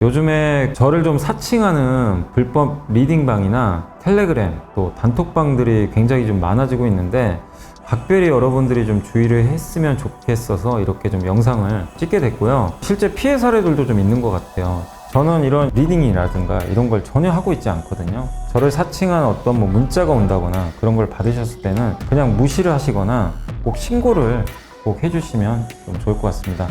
요즘에 저를 좀 사칭하는 불법 리딩방이나 텔레그램 또 단톡방들이 굉장히 좀 많아지고 있는데 각별히 여러분들이 좀 주의를 했으면 좋겠어서 이렇게 좀 영상을 찍게 됐고요. 실제 피해 사례들도 좀 있는 것 같아요. 저는 이런 리딩이라든가 이런 걸 전혀 하고 있지 않거든요. 저를 사칭한 어떤 문자가 온다거나 그런 걸 받으셨을 때는 그냥 무시를 하시거나 꼭 신고를 꼭 해주시면 좀 좋을 것 같습니다.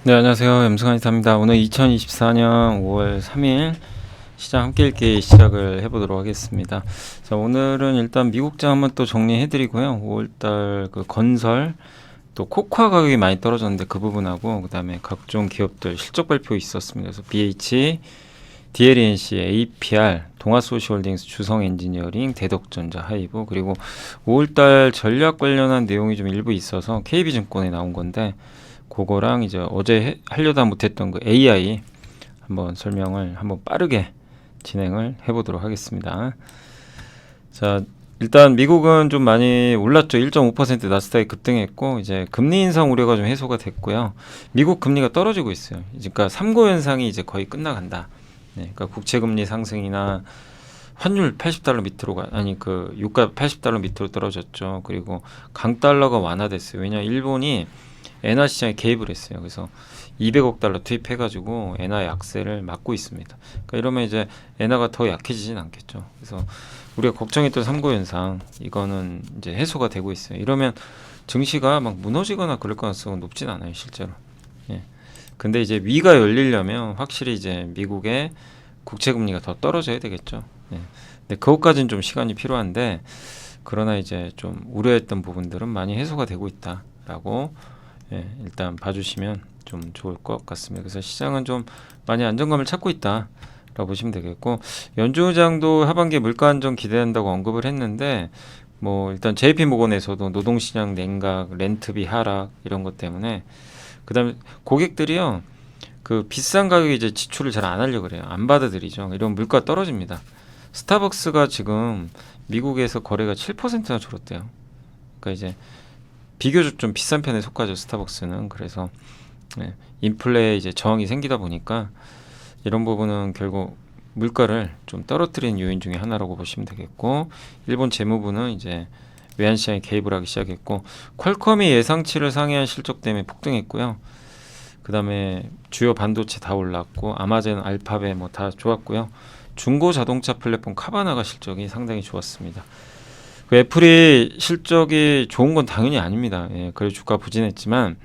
네, 안녕하세요. 염승환이사입니다. 오늘 2024년 5월 3일 시장 함께 읽기 시작을 해보도록 하겠습니다. 자, 오늘은 일단 미국장 한번 또 정리해드리고요. 5월달 그 건설 또 코코아 가격이 많이 떨어졌는데 그 부분하고 그 다음에 각종 기업들 실적 발표 있었습니다. 그래서 BH, DLNC, APR, 동아소시홀딩스, 주성엔지니어링, 대덕전자, 하이브 그리고 5월달 전략 관련한 내용이 좀 일부 있어서 KB증권에 나온 건데 그거랑 이제 어제 하려다 못했던 그 AI 한번 설명을 한번 빠르게 진행을 해보도록 하겠습니다. 자, 일단 미국은 좀 많이 올랐죠. 1.5% 나스닥이 급등했고 이제 금리 인상 우려가 좀 해소가 됐고요. 미국 금리가 떨어지고 있어요. 그러니까 3고 현상이 이제 거의 끝나간다. 네, 그러니까 국채 금리 상승이나 환율 80달러 밑으로 그 유가 80달러 밑으로 떨어졌죠. 그리고 강달러가 완화됐어요. 왜냐 일본이 엔화 시장에 개입을 했어요. 그래서 200억 달러 투입해가지고 엔화 약세를 막고 있습니다. 그러니까 이러면 이제 엔화가 더 약해지진 않겠죠. 그래서 우리가 걱정했던 3고 현상 이거는 이제 해소가 되고 있어요. 이러면 증시가 막 무너지거나 그럴 가능성은 높진 않아요, 실제로. 예. 근데 이제 위가 열리려면 확실히 이제 미국의 국채 금리가 더 떨어져야 되겠죠. 예. 근데 그것까지는 좀 시간이 필요한데 그러나 이제 좀 우려했던 부분들은 많이 해소가 되고 있다라고. 예, 일단 봐주시면 좀 좋을 것 같습니다. 그래서 시장은 좀 많이 안정감을 찾고 있다라고 보시면 되겠고 연준 의장도 하반기에 물가 안정 기대한다고 언급을 했는데 뭐 일단 JP모건에서도 노동시장 냉각, 렌트비 하락 이런 것 때문에 그다음에 고객들이요 그 비싼 가격에 이제 지출을 잘 안 하려고 그래요. 안 받아들이죠. 이런 물가 떨어집니다. 스타벅스가 지금 미국에서 거래가 7%나 줄었대요. 그러니까 이제 비교적 좀 비싼 편에 속하죠, 스타벅스는. 그래서 네, 인플레에 이제 저항이 생기다 보니까 이런 부분은 결국 물가를 좀 떨어뜨리는 요인 중에 하나라고 보시면 되겠고 일본 재무부는 이제 외환시장에 개입을 하기 시작했고 퀄컴이 예상치를 상회한 실적 때문에 폭등했고요. 그 다음에 주요 반도체 다 올랐고 아마존, 알파벳 뭐 다 좋았고요. 중고 자동차 플랫폼 카바나가 실적이 상당히 좋았습니다. 그 애플이 실적이 좋은 건 당연히 아닙니다. 예, 그래서 주가 부진했지만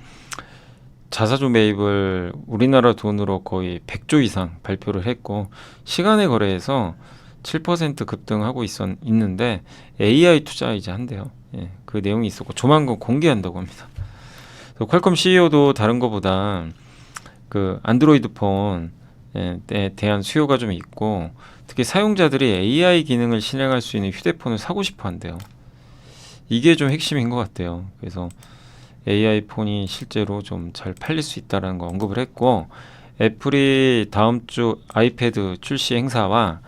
자사주 매입을 우리나라 돈으로 거의 100조 이상 발표를 했고 시간의 거래에서 7% 급등하고 있는데 AI 투자 이제 한대요. 예, 그 내용이 있었고 조만간 공개한다고 합니다. 퀄컴 CEO도 다른 것보다 그 안드로이드 폰에 대한 수요가 좀 있고 특히 사용자들이 AI 기능을 실행할 수 있는 휴대폰을 사고 싶어 한대요. 이게 좀 핵심인 것 같아요. 그래서 AI 폰이 실제로 좀 잘 팔릴 수 있다는 거 언급을 했고 애플이 다음 주 아이패드 출시 행사와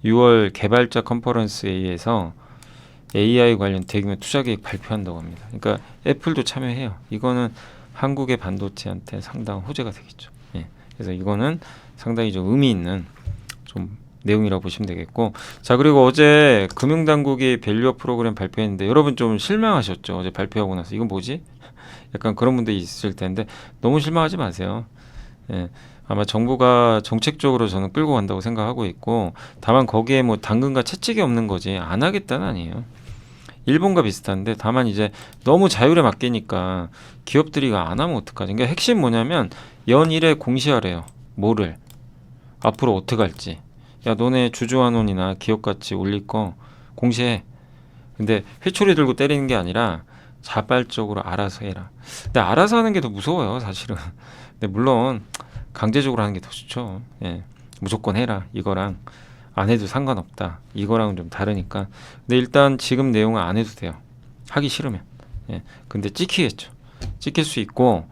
6월 개발자 컨퍼런스에 의해서 AI 관련 대규모 투자 계획 발표한다고 합니다. 그러니까 애플도 참여해요. 이거는 한국의 반도체한테 상당한 호재가 되겠죠. 예. 그래서 이거는 상당히 좀 의미 있는 좀 내용이라고 보시면 되겠고 자 그리고 어제 금융당국이 밸류업 프로그램 발표했는데 여러분 좀 실망하셨죠. 어제 발표하고 나서 이건 뭐지? 약간 그런 분들이 있을 텐데 너무 실망하지 마세요. 예, 아마 정부가 정책적으로 저는 끌고 간다고 생각하고 있고 다만 거기에 뭐 당근과 채찍이 없는 거지 안 하겠다는 아니에요. 일본과 비슷한데 다만 이제 너무 자율에 맡기니까 기업들이 안 하면 어떡하지? 그러니까 핵심 뭐냐면 연일에 공시하래요. 뭐를 앞으로 어떻게 할지. 야 너네 주주환원이나 기업가치 올릴 거 공시해. 근데 회초리 들고 때리는 게 아니라 자발적으로 알아서 해라. 근데 알아서 하는 게 더 무서워요 사실은. 근데 물론 강제적으로 하는 게 더 좋죠. 예. 무조건 해라 이거랑 안 해도 상관없다 이거랑은 좀 다르니까. 근데 일단 지금 내용은 안 해도 돼요. 하기 싫으면. 예. 근데 찍히겠죠. 찍힐 수 있고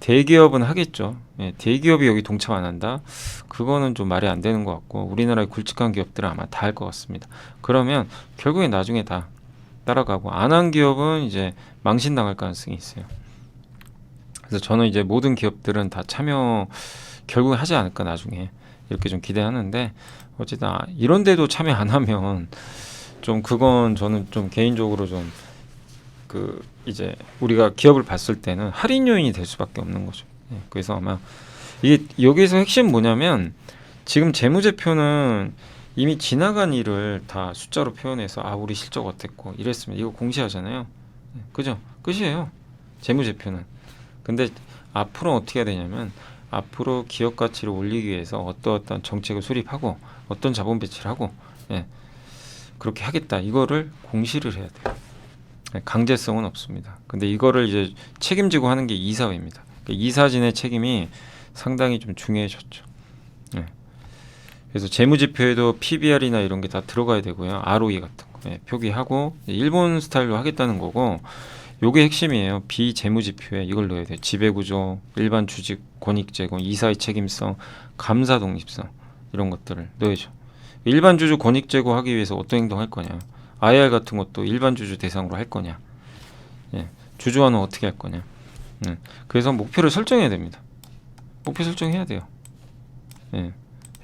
대기업은 하겠죠. 예, 대기업이 여기 동참 안 한다? 그거는 좀 말이 안 되는 것 같고 우리나라의 굵직한 기업들은 아마 다 할 것 같습니다. 그러면 결국에 나중에 다 따라가고 안 한 기업은 이제 망신당할 가능성이 있어요. 그래서 저는 이제 모든 기업들은 다 참여 결국에 하지 않을까 나중에 이렇게 좀 기대하는데 어쨌든 이런 데도 참여 안 하면 좀 그건 저는 좀 개인적으로 좀 그 이제 우리가 기업을 봤을 때는 할인 요인이 될 수밖에 없는 거죠. 예, 그래서 아마 이게 여기서 핵심 뭐냐면 지금 재무제표는 이미 지나간 일을 다 숫자로 표현해서 우리 실적 어땠고 이랬으면 이거 공시하잖아요. 예, 그죠? 끝이에요. 재무제표는. 근데 앞으로 어떻게 해야 되냐면 앞으로 기업 가치를 올리기 위해서 어떤 정책을 수립하고 어떤 자본 배치를 하고 예, 그렇게 하겠다. 이거를 공시를 해야 돼요. 예, 강제성은 없습니다. 근데 이거를 이제 책임지고 하는 게 이사회입니다. 그러니까 이사진의 책임이 상당히 좀 중요해졌죠. 예. 그래서 재무지표에도 PBR이나 이런 게 다 들어가야 되고요. ROE 같은 거 표기하고 일본 스타일로 하겠다는 거고 요게 핵심이에요. 비재무지표에 이걸 넣어야 돼요. 지배구조, 일반 주식 권익제공, 이사의 책임성, 감사 독립성 이런 것들을 넣어야죠. 일반 주주 권익제고 하기 위해서 어떤 행동할 거냐. IR 같은 것도 일반 주주 대상으로 할 거냐. 예. 주주와는 어떻게 할 거냐. 그래서 목표를 설정해야 됩니다. 목표 설정해야 돼요. 예.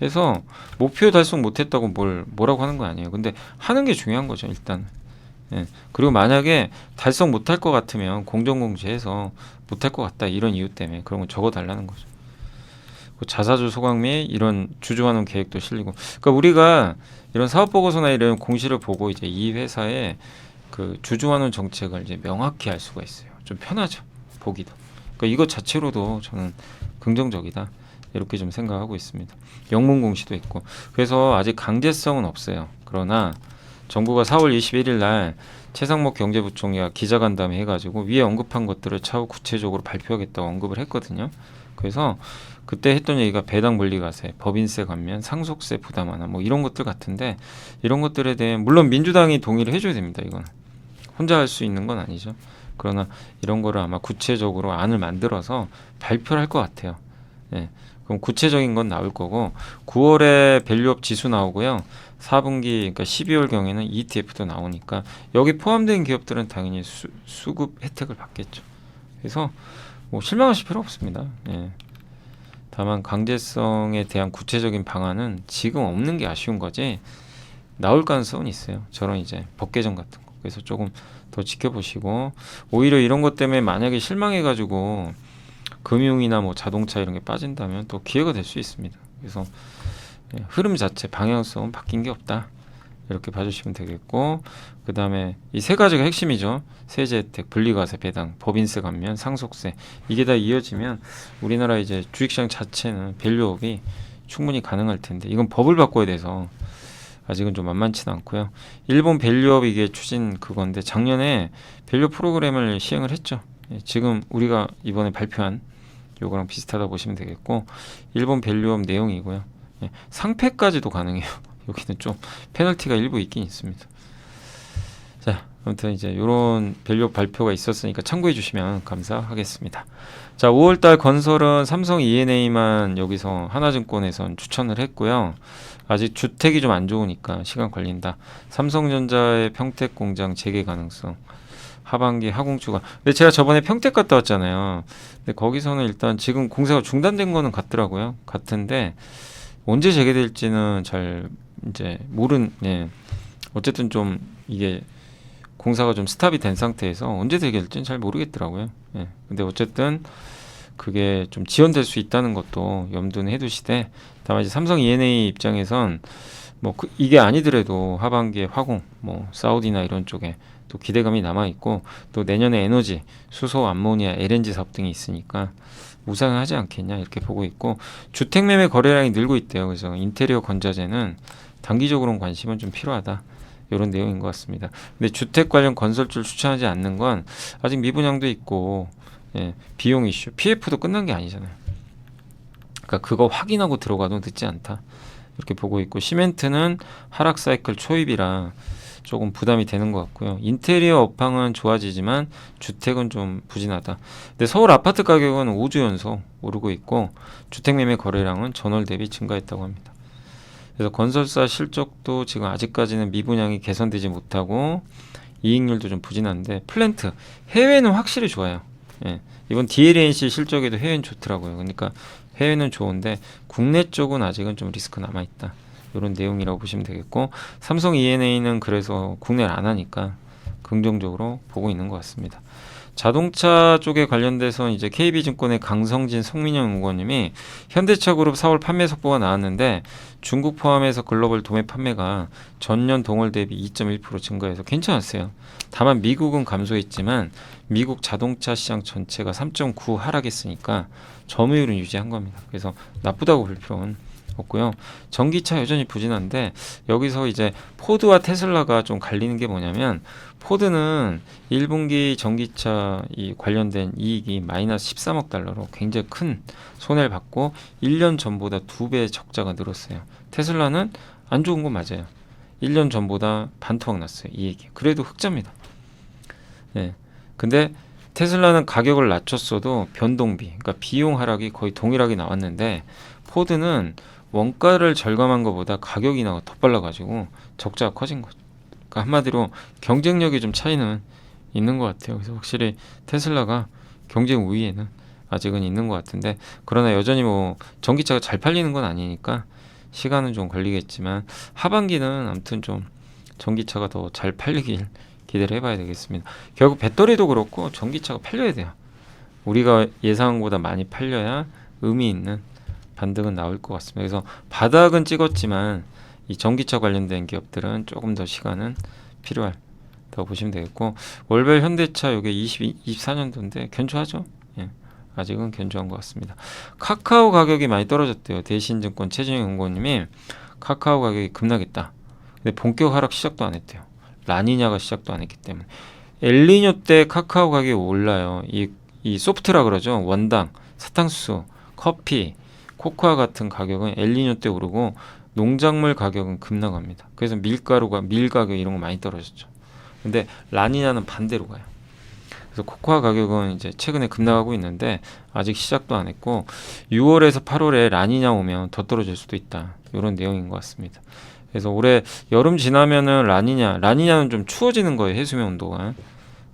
해서 목표 달성 못했다고 뭐라고 하는 거 아니에요. 근데 하는 게 중요한 거죠. 일단. 예. 그리고 만약에 달성 못할 것 같으면 공정공시해서 못할 것 같다 이런 이유 때문에 그런 거 적어달라는 거죠. 자사주 소각 및 이런 주주환원 계획도 실리고. 그러니까 우리가 이런 사업 보고서나 이런 공시를 보고 이제 이 회사의 그 주주환원 정책을 이제 명확히 알 수가 있어요. 좀 편하죠. 보기도. 그러니까 이것 자체로도 저는 긍정적이다. 이렇게 좀 생각하고 있습니다. 영문 공시도 있고. 그래서 아직 강제성은 없어요. 그러나 정부가 4월 21일 날 최상목 경제부총리가 기자간담회 해가지고 위에 언급한 것들을 차후 구체적으로 발표하겠다고 언급을 했거든요. 그래서 그때 했던 얘기가 배당 분리과세, 법인세 감면, 상속세 부담 완화 뭐 이런 것들 같은데 이런 것들에 대해 물론 민주당이 동의를 해줘야 됩니다. 이건 혼자 할 수 있는 건 아니죠. 그러나 이런 거를 아마 구체적으로 안을 만들어서 발표를 할 것 같아요. 예. 그럼 구체적인 건 나올 거고 9월에 밸류업 지수 나오고요. 4분기 그러니까 12월 경에는 ETF도 나오니까 여기 포함된 기업들은 당연히 수급 혜택을 받겠죠. 그래서 뭐 실망하실 필요 없습니다. 예. 다만 강제성에 대한 구체적인 방안은 지금 없는 게 아쉬운 거지 나올 가능성은 있어요. 저런 이제 법 개정 같은 거. 그래서 조금 더 지켜보시고 오히려 이런 것 때문에 만약에 실망해가지고 금융이나 뭐 자동차 이런 게 빠진다면 또 기회가 될 수 있습니다. 그래서 흐름 자체 방향성은 바뀐 게 없다. 이렇게 봐주시면 되겠고 그 다음에 이 세 가지가 핵심이죠. 세제 혜택, 분리과세, 배당, 법인세 감면, 상속세 이게 다 이어지면 우리나라 이제 주식시장 자체는 밸류업이 충분히 가능할 텐데 이건 법을 바꿔야 돼서 아직은 좀 만만치는 않고요. 일본 밸류업 이게 추진 그건데 작년에 밸류업 프로그램을 시행을 했죠. 지금 우리가 이번에 발표한 요거랑 비슷하다 보시면 되겠고 일본 밸류업 내용이고요. 상패까지도 가능해요. 여기는 좀 페널티가 일부 있긴 있습니다. 자, 아무튼 이제 이런 밸류업 발표가 있었으니까 참고해 주시면 감사하겠습니다. 자, 5월달 건설은 삼성 E&A만 여기서 하나증권에선 추천을 했고요. 아직 주택이 좀 안 좋으니까 시간 걸린다. 삼성전자의 평택 공장 재개 가능성. 하반기 하공주가. 근데 제가 저번에 평택 갔다 왔잖아요. 근데 거기서는 일단 지금 공사가 중단된 거는 같더라고요. 같은데 언제 재개될지는 잘 이제 예. 어쨌든 좀 이게 공사가 좀 스탑이 된 상태에서 언제 재개될지는 잘 모르겠더라고요. 예. 근데 어쨌든 그게 좀 지연될 수 있다는 것도 염두는 해두시되 다만 이제 삼성 E&A 입장에선 뭐 이게 아니더라도 하반기에 화공, 뭐 사우디나 이런 쪽에 또 기대감이 남아 있고 또 내년에 에너지, 수소, 암모니아, LNG 사업 등이 있으니까 우상하지 않겠냐 이렇게 보고 있고 주택 매매 거래량이 늘고 있대요. 그래서 인테리어 건자재는 단기적으로는 관심은 좀 필요하다. 이런 내용인 것 같습니다. 근데 주택 관련 건설주를 추천하지 않는 건 아직 미분양도 있고 예, 비용 이슈, PF도 끝난 게 아니잖아요. 그러니까 그거 확인하고 들어가도 늦지 않다. 이렇게 보고 있고 시멘트는 하락 사이클 초입이라 조금 부담이 되는 것 같고요. 인테리어 업황은 좋아지지만 주택은 좀 부진하다. 근데 서울 아파트 가격은 5주 연속 오르고 있고 주택 매매 거래량은 전월 대비 증가했다고 합니다. 그래서 건설사 실적도 지금 아직까지는 미분양이 개선되지 못하고 이익률도 좀 부진한데 플랜트 해외는 확실히 좋아요. 예. 이번 DLNC 실적에도 해외는 좋더라고요. 그러니까 해외는 좋은데 국내 쪽은 아직은 좀 리스크 남아있다. 이런 내용이라고 보시면 되겠고 삼성 E&A는 그래서 국내를 안 하니까 긍정적으로 보고 있는 것 같습니다. 자동차 쪽에 관련돼서 이제 KB증권의 강성진 송민영 의원님이 현대차 그룹 4월 판매 속보가 나왔는데 중국 포함해서 글로벌 도매 판매가 전년 동월 대비 2.1% 증가해서 괜찮았어요. 다만 미국은 감소했지만 미국 자동차 시장 전체가 3.9 하락했으니까 점유율은 유지한 겁니다. 그래서 나쁘다고 볼 필요는 없고요. 전기차 여전히 부진한데 여기서 이제 포드와 테슬라가 좀 갈리는 게 뭐냐면 포드는 1분기 전기차 이 관련된 이익이 마이너스 13억 달러로 굉장히 큰 손해를 받고 1년 전보다 2배 적자가 늘었어요. 테슬라는 안 좋은 건 맞아요. 1년 전보다 반토막 났어요. 이익이. 그래도 흑자입니다. 네. 근데 테슬라는 가격을 낮췄어도 변동비, 그러니까 비용 하락이 거의 동일하게 나왔는데 포드는 원가를 절감한 것보다 가격이 더 빨라가지고 적자가 커진 거죠. 그러니까 한마디로 경쟁력이 좀 차이는 있는 것 같아요. 그래서 확실히 테슬라가 경쟁 우위에는 아직은 있는 것 같은데 그러나 여전히 뭐 전기차가 잘 팔리는 건 아니니까 시간은 좀 걸리겠지만 하반기는 아무튼 좀 전기차가 더 잘 팔리길 기대를 해봐야 되겠습니다. 결국 배터리도 그렇고 전기차가 팔려야 돼요. 우리가 예상한 것보다 많이 팔려야 의미 있는 반등은 나올 것 같습니다. 그래서 바닥은 찍었지만 이 전기차 관련된 기업들은 조금 더 시간은 필요하다고 보시면 되겠고 월별 현대차 이게 24년도인데 견조하죠. 예, 아직은 견조한 것 같습니다. 카카오 가격이 많이 떨어졌대요. 대신증권 최진영 연구원님이 카카오 가격이 급락했다. 근데 본격 하락 시작도 안 했대요. 라니냐가 시작도 안 했기 때문에 엘니뇨 때 카카오 가격이 올라요. 이 소프트라 그러죠. 원당, 사탕수수, 커피, 코코아 같은 가격은 엘니뇨 때 오르고 농작물 가격은 급락합니다. 그래서 밀 가격 이런 거 많이 떨어졌죠. 근데 라니냐는 반대로 가요. 그래서 코코아 가격은 이제 최근에 급락하고 있는데 아직 시작도 안 했고 6월에서 8월에 라니냐 오면 더 떨어질 수도 있다. 이런 내용인 것 같습니다. 그래서 올해 여름 지나면은 라니냐는 좀 추워지는 거예요. 해수면 온도가.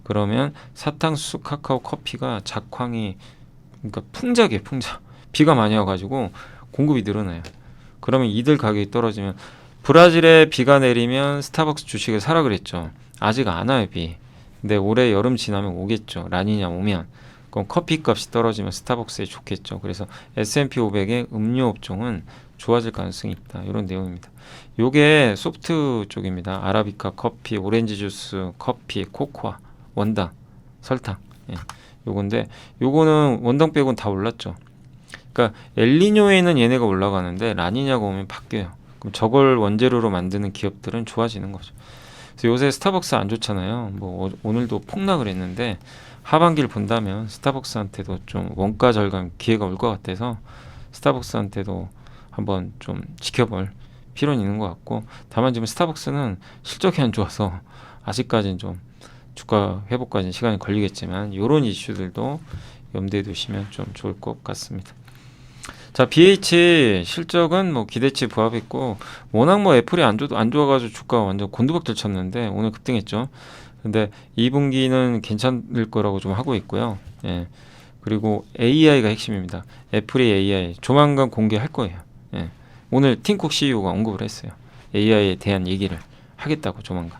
그러면 사탕수수, 카카오, 커피가 작황이 그러니까 풍작이에요. 풍작. 비가 많이 와가지고 공급이 늘어나요. 그러면 이들 가격이 떨어지면 브라질에 비가 내리면 스타벅스 주식을 사라 그랬죠. 아직 안 와요 비. 근데 올해 여름 지나면 오겠죠. 라니냐 오면. 그럼 커피 값이 떨어지면 스타벅스에 좋겠죠. 그래서 S&P 500의 음료 업종은 좋아질 가능성이 있다. 이런 내용입니다. 요게 소프트 쪽입니다. 아라비카 커피, 오렌지 주스, 커피, 코코아, 원당, 설탕. 예. 요건데 요거는 원당 빼고는 다 올랐죠. 그러니까 엘니뇨에는 얘네가 올라가는데 라니냐가 오면 바뀌어요. 그럼 저걸 원재료로 만드는 기업들은 좋아지는 거죠. 그래서 요새 스타벅스 안 좋잖아요. 뭐 오늘도 폭락을 했는데 하반기를 본다면 스타벅스한테도 좀 원가 절감 기회가 올 것 같아서 스타벅스한테도 한번 좀 지켜볼 필요는 있는 것 같고 다만 지금 스타벅스는 실적이 안 좋아서 아직까지는 좀 주가 회복까지는 시간이 걸리겠지만 이런 이슈들도 염두에 두시면 좀 좋을 것 같습니다. 자, BH 실적은 뭐 기대치 부합했고 워낙 뭐 애플이 안 좋아가지고 주가 완전 곤두박질 쳤는데 오늘 급등했죠. 근데 2분기는 괜찮을 거라고 좀 하고 있고요. 예. 그리고 AI가 핵심입니다. 애플의 AI 조만간 공개할 거예요. 예. 오늘 팀쿡 CEO가 언급을 했어요. AI에 대한 얘기를 하겠다고 조만간.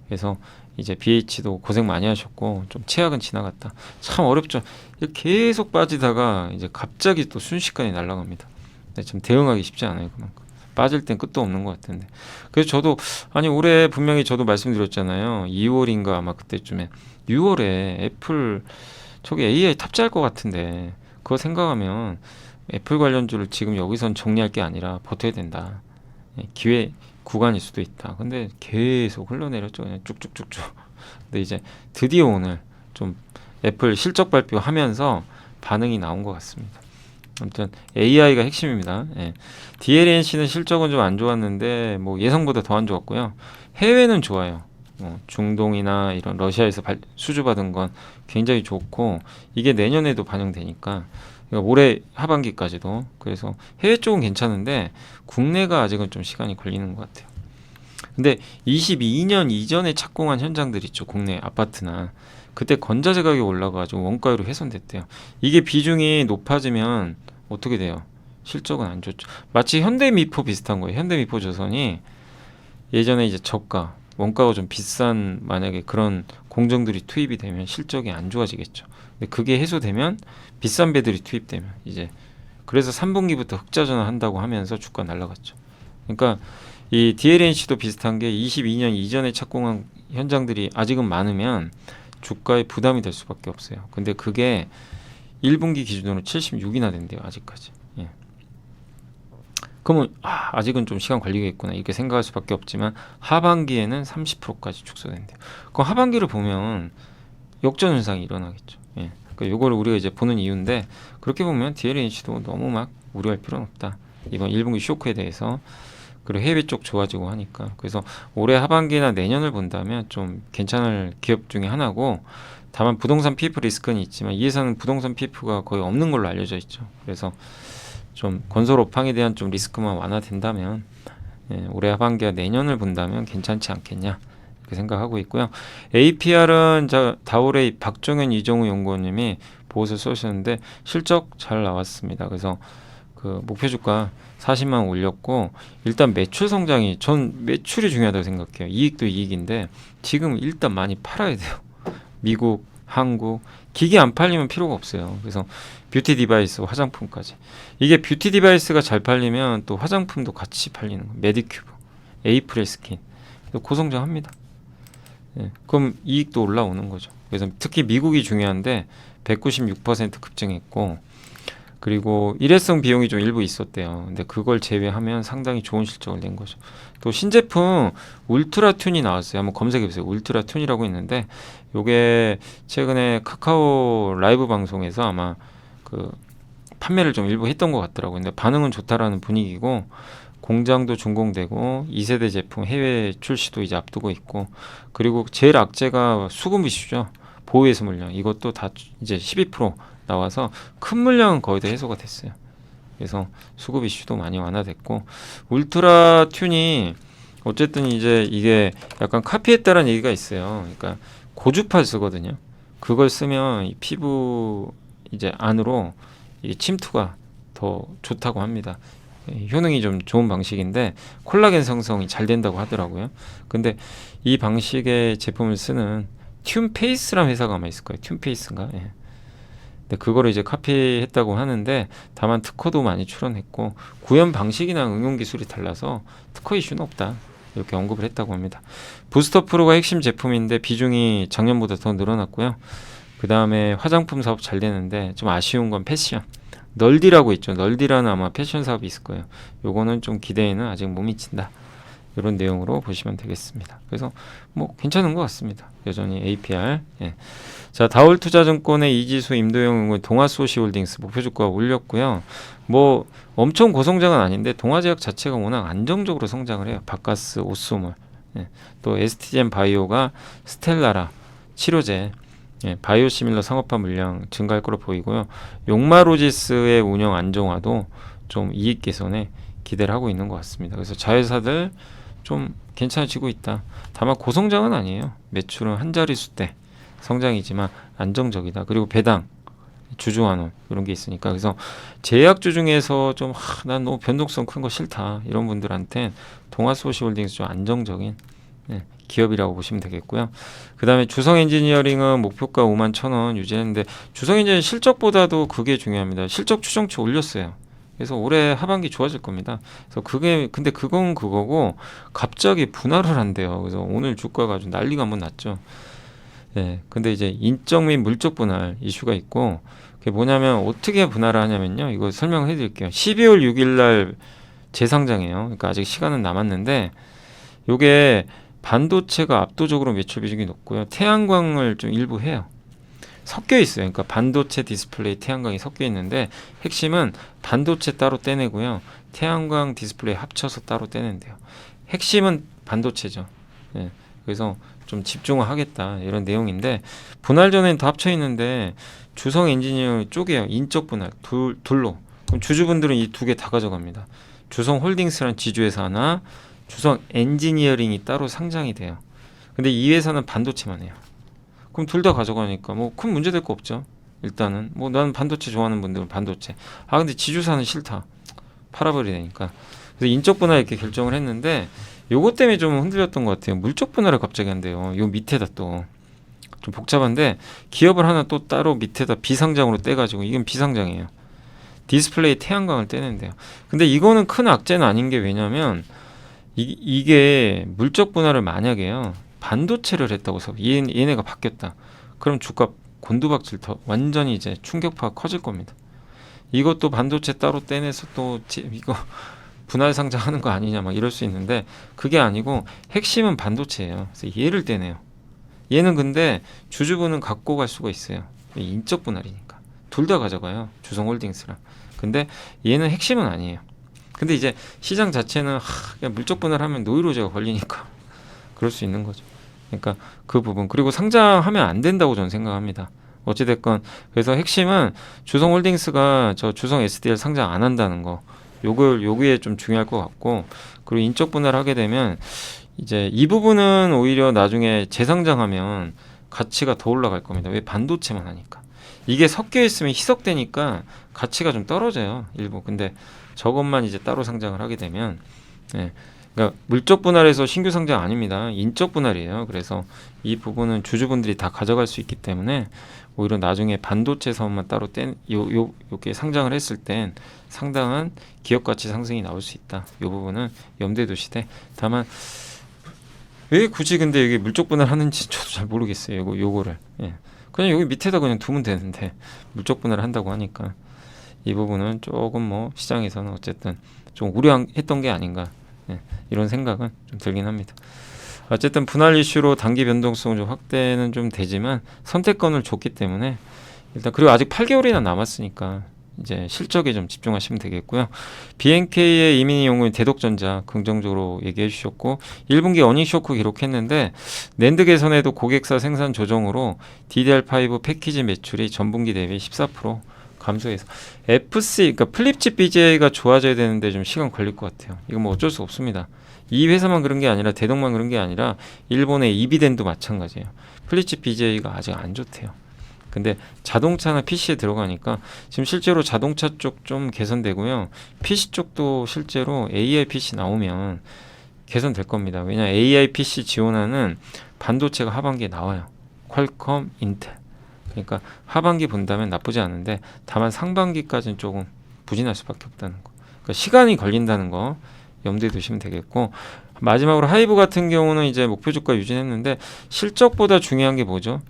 그래서 이제 BH도 고생 많이 하셨고 좀 최악은 지나갔다. 참 어렵죠. 계속 빠지다가 이제 갑자기 또 순식간에 날아갑니다. 근데 좀 대응하기 쉽지 않아요. 그만큼. 빠질 땐 끝도 없는 것 같은데. 그래서 저도 아니 올해 분명히 저도 말씀드렸잖아요. 2월인가 아마 그때쯤에 6월에 애플 저기 AI 탑재할 것 같은데 그거 생각하면 애플 관련주를 지금 여기선 정리할 게 아니라 버텨야 된다. 기회 구간일 수도 있다. 근데 계속 흘러내렸죠. 그냥 쭉쭉쭉쭉. 근데 이제 드디어 오늘 좀 애플 실적 발표하면서 반응이 나온 것 같습니다. 아무튼 AI가 핵심입니다. 예. DLNC는 실적은 좀 안 좋았는데 뭐 예상보다 더 안 좋았고요. 해외는 좋아요. 중동이나 이런 러시아에서 수주받은 건 굉장히 좋고 이게 내년에도 반영되니까 그러니까 올해 하반기까지도 그래서 해외 쪽은 괜찮은데 국내가 아직은 좀 시간이 걸리는 것 같아요. 근데 22년 이전에 착공한 현장들 있죠. 국내 아파트나 그때 건자재 가격이 올라가지고 원가율이 훼손됐대요. 이게 비중이 높아지면 어떻게 돼요? 실적은 안 좋죠. 마치 현대미포 비슷한 거예요. 현대미포 조선이 예전에 이제 저가 원가가 좀 비싼 만약에 그런 공정들이 투입이 되면 실적이 안 좋아지겠죠. 근데 그게 해소되면 비싼 배들이 투입되면 이제 그래서 3분기부터 흑자 전환한다고 하면서 주가 날라갔죠. 그러니까 이 DLNC도 비슷한 게 22년 이전에 착공한 현장들이 아직은 많으면 주가에 부담이 될 수밖에 없어요. 근데 그게 1분기 기준으로 76이나 된대요. 아직까지. 예. 그러면 아직은 좀 시간 걸리겠구나 이렇게 생각할 수밖에 없지만 하반기에는 30%까지 축소된대요. 그럼 하반기를 보면 역전 현상이 일어나겠죠. 예. 그러니까 요거를 우리가 이제 보는 이유인데 그렇게 보면 DLNC도 너무 막 우려할 필요는 없다. 이번 1분기 쇼크에 대해서 그리고 해외 쪽 좋아지고 하니까 그래서 올해 하반기나 내년을 본다면 좀 괜찮을 기업 중에 하나고 다만 부동산 PF 리스크는 있지만 이 회사는 부동산 PF가 거의 없는 걸로 알려져 있죠. 그래서 좀 건설 업황에 대한 좀 리스크만 완화된다면 올해 하반기와 내년을 본다면 괜찮지 않겠냐 이렇게 생각하고 있고요. APR은 다올의 박종현 이정우 연구원님이 보고서 써주셨는데 실적 잘 나왔습니다. 그래서 그 목표 주가 40만 올렸고 일단 매출 성장이 전 매출이 중요하다고 생각해요. 이익도 이익인데 지금 일단 많이 팔아야 돼요. 미국, 한국 기계 안 팔리면 필요가 없어요. 그래서 뷰티 디바이스, 화장품까지 이게 뷰티 디바이스가 잘 팔리면 또 화장품도 같이 팔리는 거예요. 메디큐브, 에이프릴 스킨 고성장합니다. 그럼 이익도 올라오는 거죠. 그래서 특히 미국이 중요한데 196% 급증했고 그리고 일회성 비용이 좀 일부 있었대요. 근데 그걸 제외하면 상당히 좋은 실적을 낸 거죠. 또 신제품 울트라 튠이 나왔어요. 한번 검색해 보세요. 울트라 튠이라고 있는데 요게 최근에 카카오 라이브 방송에서 아마 그 판매를 좀 일부 했던 것 같더라고요. 근데 반응은 좋다라는 분위기고 공장도 준공되고 2세대 제품 해외 출시도 이제 앞두고 있고 그리고 제일 악재가 수급 이슈죠. 보호해수 물량 이것도 다 이제 12% 나와서 큰 물량은 거의 다 해소가 됐어요. 그래서 수급 이슈도 많이 완화됐고 울트라 튠이 어쨌든 이제 이게 약간 카피했다라는 얘기가 있어요. 그러니까 고주파 쓰거든요. 그걸 쓰면 이 피부 이제 안으로 이게 침투가 더 좋다고 합니다. 효능이 좀 좋은 방식인데 콜라겐 생성이 잘 된다고 하더라고요. 근데 이 방식의 제품을 쓰는 튠페이스라는 회사가 아마 있을 거예요. 튠페이스인가? 예. 근데 그거를 이제 카피했다고 하는데 다만 특허도 많이 출원했고 구현 방식이나 응용 기술이 달라서 특허 이슈는 없다. 이렇게 언급을 했다고 합니다. 부스터 프로가 핵심 제품인데 비중이 작년보다 더 늘어났고요. 그 다음에 화장품 사업 잘 되는데 좀 아쉬운 건 패션. 널디라고 있죠. 널디라는 아마 패션 사업이 있을 거예요. 요거는 좀 기대에는 아직 못 미친다. 이런 내용으로 보시면 되겠습니다. 그래서 뭐 괜찮은 것 같습니다. 여전히 APR. 예. 자, 다올투자증권의 이지수, 임도영, 동아소시홀딩스 목표주가 올렸고요. 뭐 엄청 고성장은 아닌데 동아제약 자체가 워낙 안정적으로 성장을 해요. 바카스, 오스몰, 예. 또 ST젠 바이오가 스텔라라 치료제, 예. 바이오시밀러 상업화 물량 증가할 거로 보이고요. 용마로지스의 운영 안정화도 좀 이익 개선에 기대를 하고 있는 것 같습니다. 그래서 자회사들 좀 괜찮아지고 있다. 다만 고성장은 아니에요. 매출은 한 자릿수대 성장이지만 안정적이다. 그리고 배당, 주주환원 이런 게 있으니까 그래서 제약주 중에서 좀 난 너무 변동성 큰 거 싫다 이런 분들한테 동아소시홀딩스 좀 안정적인 기업이라고 보시면 되겠고요. 그 다음에 주성엔지니어링은 목표가 51,000원 유지했는데 주성엔지니어링 실적보다도 그게 중요합니다. 실적 추정치 올렸어요. 그래서 올해 하반기 좋아질 겁니다. 그래서 그게 근데 그건 그거고 갑자기 분할을 한대요. 그래서 오늘 주가가 아주 난리가 한번 났죠. 예. 근데 이제 인적 및 물적 분할 이슈가 있고 그게 뭐냐면 어떻게 분할을 하냐면요. 이거 설명해 드릴게요. 12월 6일 날 재상장해요. 그러니까 아직 시간은 남았는데 요게 반도체가 압도적으로 매출 비중이 높고요. 태양광을 좀 일부 해요. 섞여 있어요. 그러니까 반도체 디스플레이 태양광이 섞여 있는데 핵심은 반도체 따로 떼내고요. 태양광 디스플레이 합쳐서 따로 떼낸대요. 핵심은 반도체죠. 예. 그래서 좀 집중을 하겠다 이런 내용인데 분할 전에는 다 합쳐 있는데 주성 엔지니어링 쪼개요. 인적 분할 둘로. 그럼 주주분들은 이 두 개 다 가져갑니다. 주성 홀딩스라는 지주회사 하나, 주성 엔지니어링이 따로 상장이 돼요. 근데 이 회사는 반도체만 해요. 그럼 둘 다 가져가니까 뭐 큰 문제 될 거 없죠. 일단은 뭐 나는 반도체 좋아하는 분들은 반도체. 아 근데 지주사는 싫다. 팔아버리니까. 그래서 인적 분할 이렇게 결정을 했는데 요것 때문에 좀 흔들렸던 것 같아요. 물적 분할을 갑자기 한대요. 요 밑에다 또 좀 복잡한데 기업을 하나 또 따로 밑에다 비상장으로 떼가지고 이건 비상장이에요. 디스플레이 태양광을 떼는데요. 근데 이거는 큰 악재는 아닌 게 왜냐면 이게 물적 분할을 만약에요. 반도체를 했다고 해서 얘네가 바뀌었다. 그럼 주가 곤두박질 더 완전히 이제 충격파가 커질 겁니다. 이것도 반도체 따로 떼내서 또 이거 분할 상장하는 거 아니냐 막 이럴 수 있는데 그게 아니고 핵심은 반도체예요. 그래서 얘를 떼내요. 얘는 근데 주주분은 갖고 갈 수가 있어요. 인적 분할이니까. 둘 다 가져가요. 주성홀딩스랑. 근데 얘는 핵심은 아니에요. 근데 이제 시장 자체는 그냥 물적 분할하면 노이로제가 걸리니까 그럴 수 있는 거죠. 그러니까 그 부분. 그리고 상장하면 안 된다고 저는 생각합니다. 어찌됐건 그래서 핵심은 주성홀딩스가 저 주성 SDL 상장 안 한다는 거. 요게 좀 중요할 것 같고 그리고 인적 분할하게 되면 이제 이 부분은 오히려 나중에 재상장하면 가치가 더 올라갈 겁니다. 왜 반도체만 하니까. 이게 섞여 있으면 희석되니까 가치가 좀 떨어져요. 일부. 근데 저것만 이제 따로 상장을 하게 되면 그러니까 물적 분할에서 신규 상장 아닙니다. 인적 분할이에요. 그래서 이 부분은 주주분들이 다 가져갈 수 있기 때문에 오히려 나중에 반도체 사업만 따로 요게 상장을 했을 땐 상당한 기업 가치 상승이 나올 수 있다. 이 부분은 염두에 두시되 다만 왜 굳이 근데 이게 물적 분할 하는지 저도 잘 모르겠어요. 요거를. 그냥 여기 밑에다 그냥 두면 되는데 물적 분할을 한다고 하니까 이 부분은 조금 뭐 시장에서는 어쨌든 좀 우려했던 게 아닌가 이런 생각은 좀 들긴 합니다. 어쨌든 분할 이슈로 단기 변동성 좀 확대는 좀 되지만 선택권을 줬기 때문에 일단 그리고 아직 8개월이나 남았으니까 이제 실적에 좀 집중하시면 되겠고요. BNK의 이민희 연구원 대독전자 긍정적으로 얘기해 주셨고 1분기 어닝 쇼크 기록했는데 낸드 개선에도 고객사 생산 조정으로 DDR5 패키지 매출이 전분기 대비 14% 감소해서 FC 그러니까 플립칩 BGA가 좋아져야 되는데 좀 시간 걸릴 것 같아요. 이건 뭐 어쩔 수 없습니다. 이 회사만 그런 게 아니라 대동만 그런 게 아니라 일본의 이비덴도 마찬가지예요. 플립칩 BGA가 아직 안 좋대요. 근데 자동차나 PC에 들어가니까 지금 실제로 자동차 쪽 좀 개선되고요. PC 쪽도 실제로 AI PC 나오면 개선될 겁니다. 왜냐 AI PC 지원하는 반도체가 하반기에 나와요. 퀄컴, 인텔. 그러니까 하반기 본다면 나쁘지 않은데 다만 상반기까지는 조금 부진할 수밖에 없다는 거. 그러니까 시간이 걸린다는 거 염두에 두시면 되겠고 마지막으로 하이브 같은 경우는 이제 목표 주가 유지했는데 실적보다 중요한 게 뭐죠?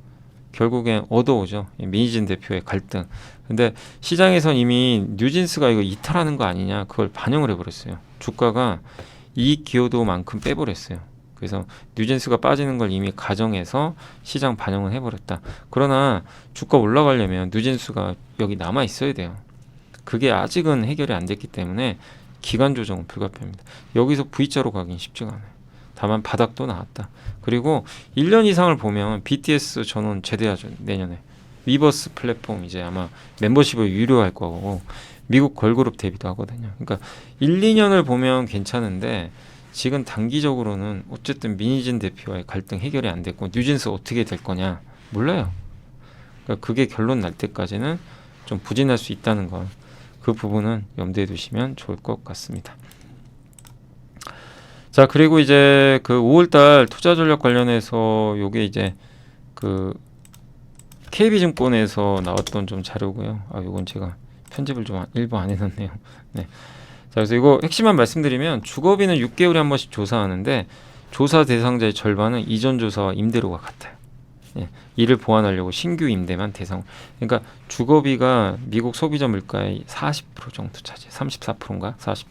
결국엔 얻어오죠. 민희진 대표의 갈등. 근데 시장에선 이미 뉴진스가 이거 이탈하는 거 아니냐 그걸 반영을 해버렸어요. 주가가 이익 기여도만큼 빼버렸어요. 그래서 뉴진스가 빠지는 걸 이미 가정해서 시장 반영을 해버렸다. 그러나 주가 올라가려면 뉴진스가 여기 남아 있어야 돼요. 그게 아직은 해결이 안 됐기 때문에 기간 조정은 불가피합니다. 여기서 V자로 가긴 쉽지가 않아요. 다만 바닥도 나왔다. 그리고 1년 이상을 보면 BTS 전원 제대하죠. 내년에. 위버스 플랫폼 이제 아마 멤버십을 유료할 거고 미국 걸그룹 데뷔도 하거든요. 그러니까 1, 2년을 보면 괜찮은데 지금 단기적으로는 어쨌든 민희진 대표와의 갈등 해결이 안 됐고 뉴진스 어떻게 될 거냐 몰라요. 그러니까 그게 결론 날 때까지는 좀 부진할 수 있다는 거. 그 부분은 염두에 두시면 좋을 것 같습니다. 자 그리고 이제 그 5월달 투자 전략 관련해서 요게 이제 그 KB증권에서 나왔던 좀 자료고요. 요건 제가 편집을 좀 일부 안 해놨네요. 네. 자 그래서 이거 핵심만 말씀드리면 주거비는 6개월에 한 번씩 조사하는데 조사 대상자의 절반은 이전 조사와 임대료가 같아요. 이를 보완하려고 신규 임대만 대상. 그러니까 주거비가 미국 소비자 물가의 40% 정도 차지. 34%인가 40%.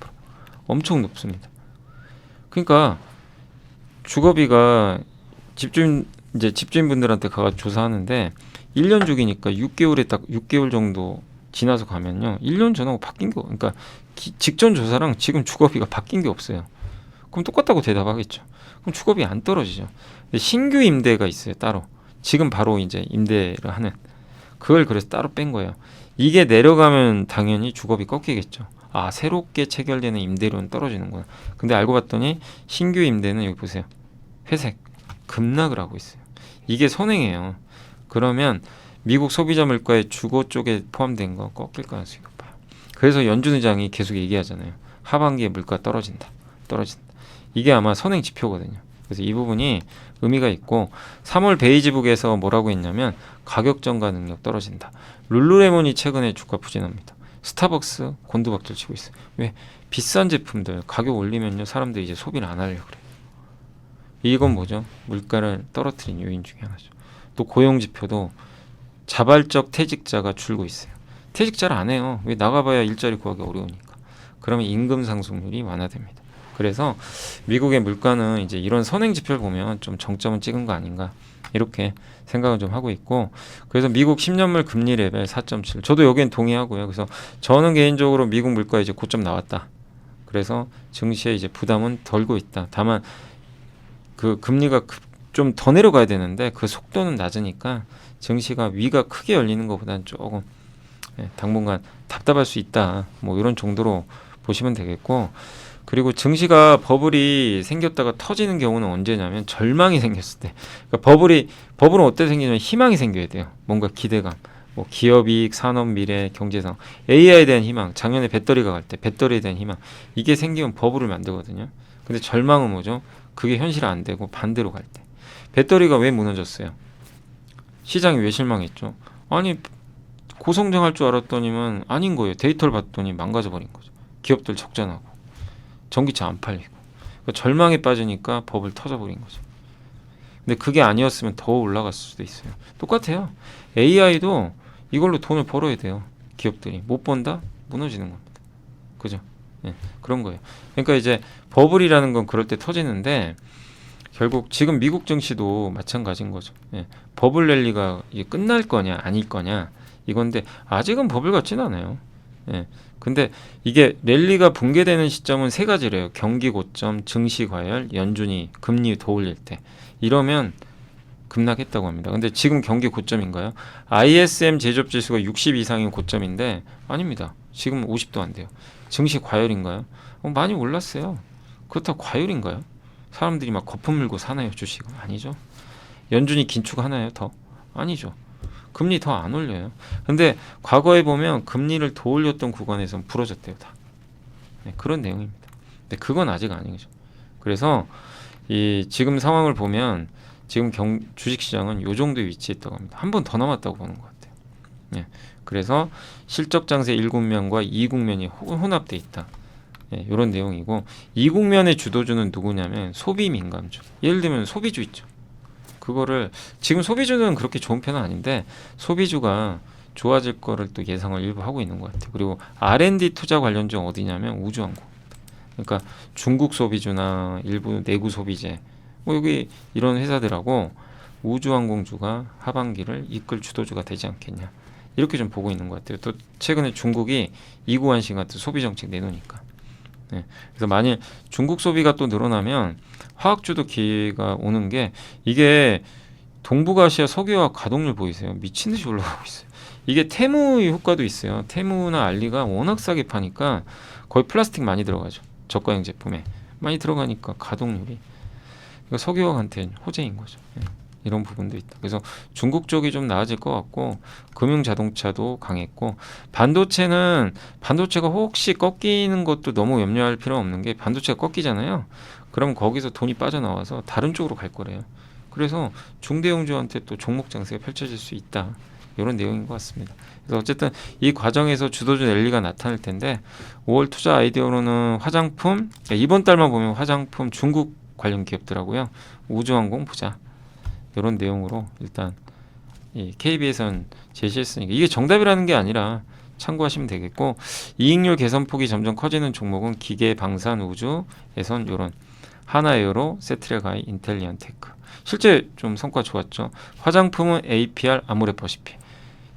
엄청 높습니다. 그러니까 주거비가 집주인분들한테 가서 조사하는데 1년 주기니까 6개월에 딱 6개월 정도 지나서 가면요. 1년 전하고 바뀐 거. 그러니까 직전 조사랑 지금 주거비가 바뀐 게 없어요. 그럼 똑같다고 대답하겠죠. 그럼 주거비 안 떨어지죠. 근데 신규 임대가 있어요, 따로. 지금 바로 이제 임대를 하는. 그걸 그래서 따로 뺀 거예요. 이게 내려가면 당연히 주거비 꺾이겠죠. 아, 새롭게 체결되는 임대료는 떨어지는구나. 근데 알고 봤더니 신규 임대는 여기 보세요. 회색 급락을 하고 있어요. 이게 선행이에요. 그러면 미국 소비자 물가의 주거 쪽에 포함된 거 꺾일 가능성이 높아요. 그래서 연준 의장이 계속 얘기하잖아요. 하반기에 물가 떨어진다. 이게 아마 선행 지표거든요. 그래서 이 부분이 의미가 있고 3월 베이지북에서 뭐라고 했냐면 가격 전가 능력 떨어진다. 룰루레몬이 최근에 주가 부진합니다. 스타벅스 곤두박질 치고 있어요. 왜? 비싼 제품들 가격 올리면요 사람들이 이제 소비를 안 하려고 그래요. 이건 뭐죠? 물가를 떨어뜨린 요인 중에 하나죠. 또 고용 지표도 자발적 퇴직자가 줄고 있어요. 퇴직자를 안 해요. 왜? 나가봐야 일자리 구하기 어려우니까. 그러면 임금 상승률이 완화됩니다. 그래서 미국의 물가는 이제 이런 선행 지표를 보면 좀 정점은 찍은 거 아닌가 이렇게 생각을 좀 하고 있고, 그래서 미국 10년물 금리 레벨 4.7. 저도 여기엔 동의하고요. 그래서 저는 개인적으로 미국 물가 이제 고점 나왔다. 그래서 증시에 이제 부담은 덜고 있다. 다만 그 금리가 좀 더 내려가야 되는데 그 속도는 낮으니까 증시가 위가 크게 열리는 것보다는 조금 당분간 답답할 수 있다. 뭐 이런 정도로 보시면 되겠고, 그리고 증시가 버블이 생겼다가 터지는 경우는 언제냐면 절망이 생겼을 때. 그러니까 버블은 어때 생기냐면 희망이 생겨야 돼요. 뭔가 기대감. 뭐 기업이익, 산업 미래, 경제상, AI에 대한 희망. 작년에 배터리가 갈 때 배터리에 대한 희망. 이게 생기면 버블을 만들거든요. 근데 절망은 뭐죠? 그게 현실 안 되고 반대로 갈 때. 배터리가 왜 무너졌어요? 시장이 왜 실망했죠? 아니 고성장할 줄 알았더니만 아닌 거예요. 데이터를 봤더니 망가져 버린 거죠. 기업들 적자나고 전기차 안 팔리고. 그러니까 절망에 빠지니까 버블 터져버린 거죠. 근데 그게 아니었으면 더 올라갔을 수도 있어요. 똑같아요. AI도 이걸로 돈을 벌어야 돼요. 기업들이 못 번다? 무너지는 겁니다. 그죠? 네, 그런 거예요. 그러니까 이제 버블이라는 건 그럴 때 터지는데 결국 지금 미국 증시도 마찬가지인 거죠. 예, 버블 랠리가 이게 끝날 거냐 아닐 거냐 이건데 아직은 버블 같지는 않아요. 예, 근데 이게 랠리가 붕괴되는 시점은 세 가지래요. 경기 고점, 증시 과열, 연준이 금리 더 올릴 때. 이러면 급락했다고 합니다. 근데 지금 경기 고점인가요? ISM 제조업 지수가 60 이상인 고점인데 아닙니다. 지금 50도 안 돼요. 증시 과열인가요? 많이 올랐어요. 그렇다고 과열인가요? 사람들이 막 거품 물고 사나요, 주식은? 아니죠. 연준이 긴축하나요, 더? 아니죠. 금리 더 안 올려요. 근데 과거에 보면 금리를 더 올렸던 구간에서는 부러졌대요, 다. 네, 그런 내용입니다. 근데 그건 아직 아니죠. 그래서 이 지금 상황을 보면 지금 주식시장은 요 정도에 위치했다고 합니다. 한 번 더 남았다고 보는 것 같아요. 네, 그래서 실적 장세 1국면과 2국면이 혼합돼 있다. 네, 이런 내용이고, 2국면의 주도주는 누구냐면 소비 민감주. 예를 들면 소비주 있죠. 그거를 지금 소비주는 그렇게 좋은 편은 아닌데 소비주가 좋아질 거를 또 예상을 일부 하고 있는 것 같아요. 그리고 R&D 투자 관련주 어디냐면 우주항공. 그러니까 중국 소비주나 일부 내구 소비재 뭐 여기 이런 회사들하고 우주항공주가 하반기를 이끌 주도주가 되지 않겠냐 이렇게 좀 보고 있는 것 같아요. 또 최근에 중국이 이구환신 같은 소비 정책 내놓으니까. 네. 그래서 만일 중국 소비가 또 늘어나면 화학주도 기회가 오는 게, 이게 동북아시아 석유화학 가동률 보이세요? 미친 듯이 올라가고 있어요. 이게 테무 효과도 있어요. 테무나 알리가 워낙 싸게 파니까 거의 플라스틱 많이 들어가죠. 저가형 제품에 많이 들어가니까 가동률이. 그러니까 석유화학한테는 호재인 거죠. 네. 이런 부분도 있다. 그래서 중국 쪽이 좀 나아질 것 같고, 금융 자동차도 강했고, 반도체가 혹시 꺾이는 것도 너무 염려할 필요 없는 게, 반도체가 꺾이잖아요. 그럼 거기서 돈이 빠져나와서 다른 쪽으로 갈 거래요. 그래서 중대형주한테 또 종목 장세가 펼쳐질 수 있다. 이런 내용인 것 같습니다. 그래서 어쨌든 이 과정에서 주도주 랠리가 나타날 텐데, 5월 투자 아이디어로는 화장품, 이번 달만 보면 화장품 중국 관련 기업들하고요, 우주항공 보자. 이런 내용으로 일단 이 KB에선 제시했으니까 이게 정답이라는 게 아니라 참고하시면 되겠고, 이익률 개선폭이 점점 커지는 종목은 기계, 방산, 우주, 예선 이런 하나에어로, 세트레가이, 인텔리언테크. 실제 좀 성과 좋았죠. 화장품은 APR, 아모레퍼시픽.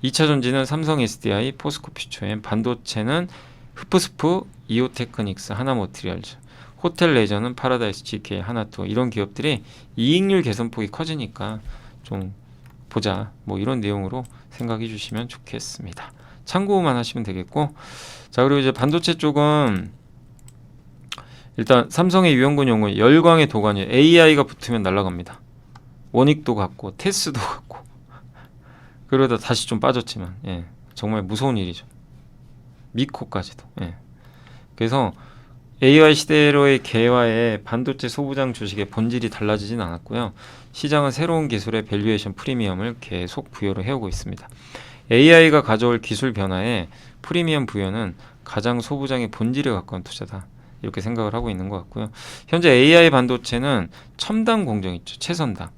2차 전지는 삼성 SDI, 포스코 퓨처엠. 반도체는 흡프스프, 이오테크닉스, 하나모트리얼즈. 호텔 레저는 파라다이스 GK, 하나투어 이런 기업들이 이익률 개선폭이 커지니까 좀 보자, 뭐 이런 내용으로 생각해 주시면 좋겠습니다. 참고만 하시면 되겠고, 자 그리고 이제 반도체 쪽은 일단 삼성의 유형군 용은 열광의 도가니, AI가 붙으면 날아갑니다. 원익도 갔고 테스도 갔고 그러다 다시 좀 빠졌지만, 예, 정말 무서운 일이죠. 미코까지도. 예. 그래서 AI 시대로의 개화에 반도체 소부장 주식의 본질이 달라지진 않았고요. 시장은 새로운 기술의 밸류에이션 프리미엄을 계속 부여를 해오고 있습니다. AI가 가져올 기술 변화에 프리미엄 부여는 가장 소부장의 본질에 가까운 투자다, 이렇게 생각을 하고 있는 것 같고요. 현재 AI 반도체는 첨단 공정 있죠. 최선당.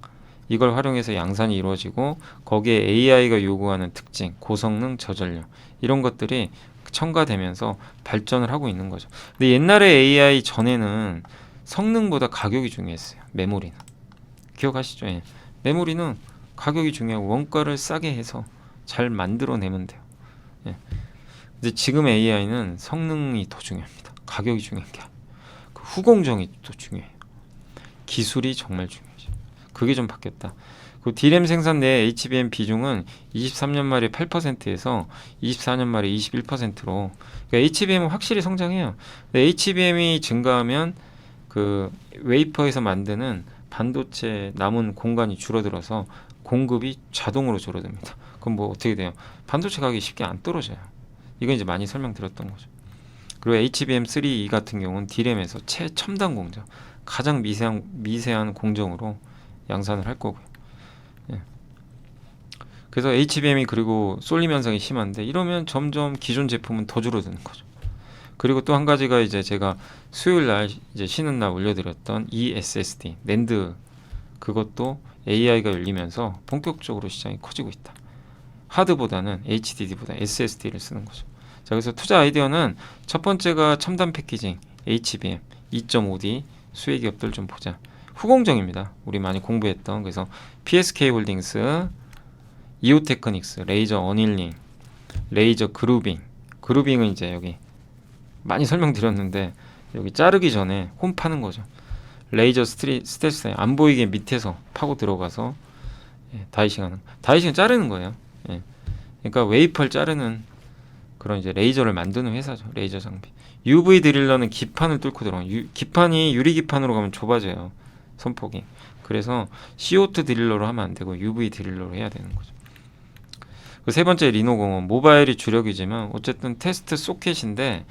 이걸 활용해서 양산이 이루어지고 거기에 AI가 요구하는 특징, 고성능, 저전력 이런 것들이 첨가되면서 발전을 하고 있는 거죠. 근데 옛날에 AI 전에는 성능보다 가격이 중요했어요. 메모리는. 기억하시죠? 예. 메모리는 가격이 중요하고 원가를 싸게 해서 잘 만들어내면 돼요. 예. 근데 지금 AI는 성능이 더 중요합니다. 가격이 중요한 게 아니에요. 그 후공정이 또 중요해요. 기술이 정말 중요하죠. 그게 좀 바뀌었다. 그 D램 생산 내 HBM 비중은 23년 말에 8%에서 24년 말에 21%로, 그러니까 HBM은 확실히 성장해요. 근데 HBM이 증가하면 그 웨이퍼에서 만드는 반도체 남은 공간이 줄어들어서 공급이 자동으로 줄어듭니다. 그럼 뭐 어떻게 돼요? 반도체 가격이 쉽게 안 떨어져요. 이건 이제 많이 설명드렸던 거죠. 그리고 HBM3E 같은 경우는 D램에서 최첨단 공정, 가장 미세한 공정으로 양산을 할 거고요. 예. 그래서 HBM이 그리고 쏠림 현상이 심한데, 이러면 점점 기존 제품은 더 줄어드는 거죠. 그리고 또 한 가지가 이제 제가 수요일 날 이제 쉬는 날 올려드렸던 eSSD, 낸드, 그것도 AI가 열리면서 본격적으로 시장이 커지고 있다. 하드보다는 HDD보다 SSD를 쓰는 거죠. 자, 그래서 투자 아이디어는 첫 번째가 첨단 패키징, HBM, 2.5D 수혜 기업들 좀 보자. 후공정입니다. 우리 많이 공부했던. 그래서 PSK 홀딩스, 이오테크닉스, 레이저 어닐링, 레이저 그루빙. 그루빙은 이제 여기 많이 설명드렸는데 여기 자르기 전에 홈 파는 거죠. 레이저 스텔스 안 보이게 밑에서 파고 들어가서, 예, 다이싱하는, 다이싱 자르는 거예요. 예. 그러니까 웨이퍼를 자르는 그런 이제 레이저를 만드는 회사죠. 레이저 장비. UV 드릴러는 기판을 뚫고 들어가요. 기판이 유리 기판으로 가면 좁아져요. 선폭이. 그래서 CO2 드릴러로 하면 안 되고 UV 드릴러로 해야 되는 거죠. 그 세 번째 리노공업. 모바일이 주력이지만 어쨌든 테스트 소켓인데